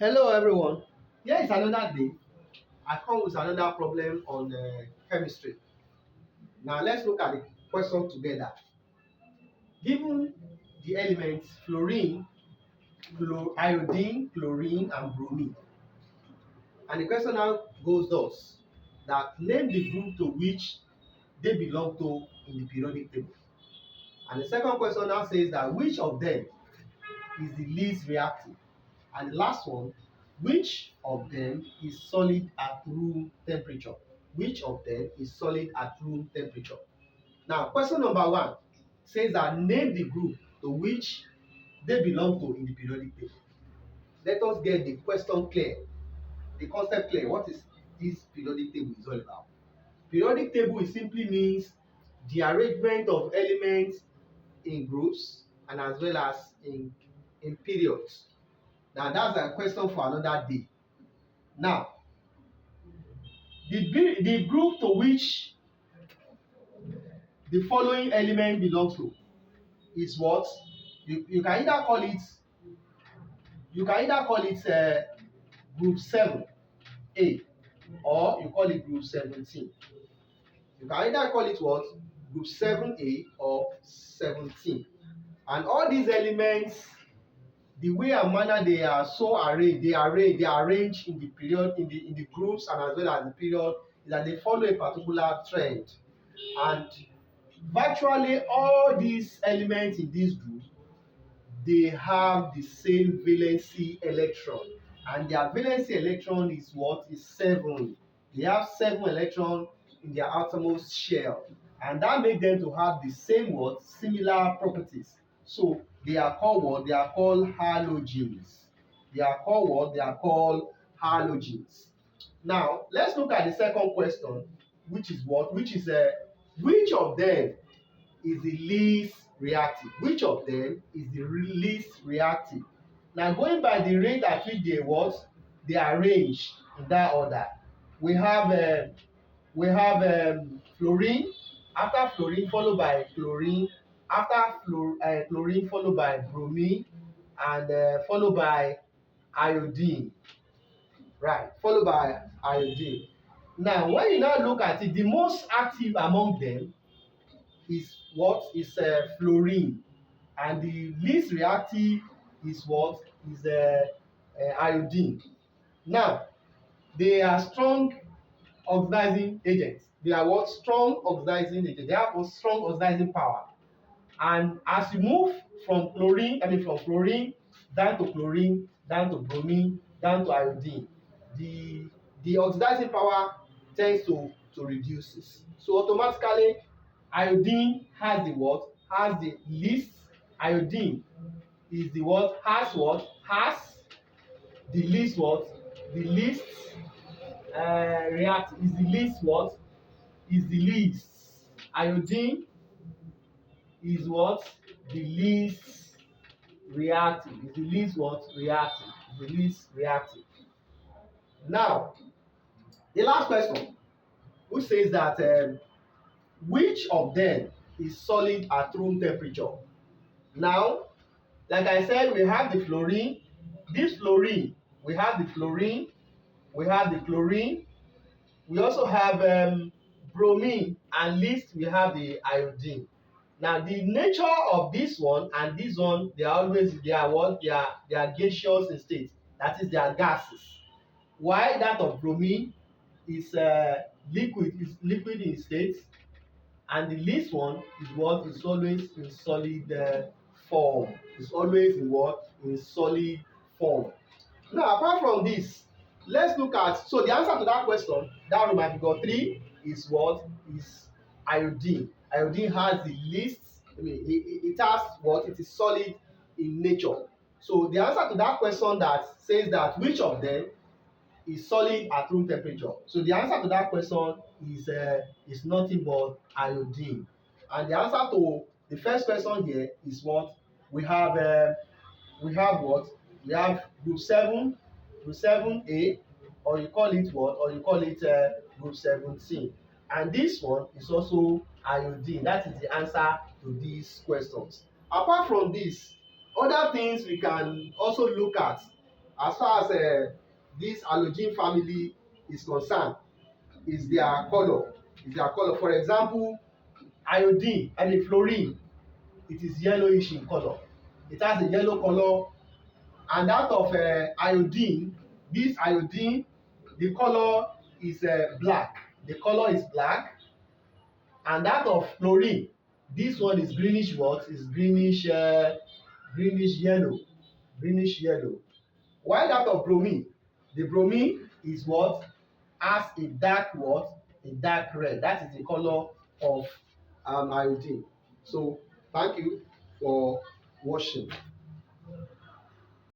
Hello everyone. Here is another day. I come with another problem on chemistry. Now let's look at the question together. Given the elements fluorine, iodine, chlorine, and bromine, and the question now goes thus: that name the group to which they belong to in the periodic table. And the second question now says that which of them is the least reactive. And the last one, which of them is solid at room temperature? Which of them is solid at room temperature? Now, question number one says that name the group to which they belong to in the periodic table. Let us get the question clear, the concept clear. What is this periodic table is all about? Periodic table is simply means the arrangement of elements in groups and as well as in periods. Now that's a question for another day. Now, the group to which the following element belongs to is what? You can either call it group 7A or you call it group 17. You can either call it what? Group 7A or 17. And all these elements, the way and manner they are so arranged, they are arranged in the period, in the groups and as well as the period, is that they follow a particular trend. And virtually all these elements in this group, they have the same valency electron, and their valency electron is what? Is 7. They have 7 electrons in their outermost shell, and that makes them to have the same what? Similar properties. So they are called what? They are called halogens. They are called what? They are called halogens. Now let's look at the second question, which is what? Which of them is the least reactive? Which of them is the least reactive? Now going by the rate at which they what? They are arranged in that order. We have fluorine, after fluorine followed by chlorine, after chlorine followed by bromine, and followed by iodine. Right, followed by iodine. Now when you now look at it, the most active among them is what? Is fluorine, and the least reactive is what? Is iodine. Now they are strong oxidizing agents. They are what? Strong oxidizing agents. They have a strong oxidizing power. And as you move from fluorine down to chlorine, down to bromine, down to iodine, the oxidizing power tends to reduces. So automatically iodine has the what? Has the least. Iodine is the what? Has what? Has the least what? The least react is the least what? Is the least. Iodine is what? The least reactive. Is the least what? Reactive. Is the least reactive. Now, the last question, which says that which of them is solid at room temperature? Now, like I said, we have the fluorine. This fluorine, we have the fluorine, we have the chlorine, we also have bromine, and least we have the iodine. Now, the nature of this one and this one, they are what? They are gaseous in state. That is, they are gases. While that of bromine is liquid in state, and the least one is what? Is always in solid form. It's always in what? In solid form. Now, apart from this, let's look at, so the answer to that question, that room at figure 3, is what? Is iodine. Iodine has the least, it has what? It is solid in nature. So the answer to that question that says that which of them is solid at room temperature. So the answer to that question is nothing but iodine. And the answer to the first question here is what? We have what? We have group 7A, or you call it what? Or you call it group 17. And this one is also iodine. That is the answer to these questions. Apart from this, other things we can also look at as far as this halogen family is concerned, is their color. Is their color. For example, iodine and the fluorine, it is yellowish in color. It has a yellow color. And that of iodine, this iodine, the color is black. The color is black. And that of fluorine, this one is greenish what? Is greenish yellow. Greenish yellow. While that of bromine, the bromine is what? Has a dark what? A dark red. That is the color of iodine. So thank you for watching.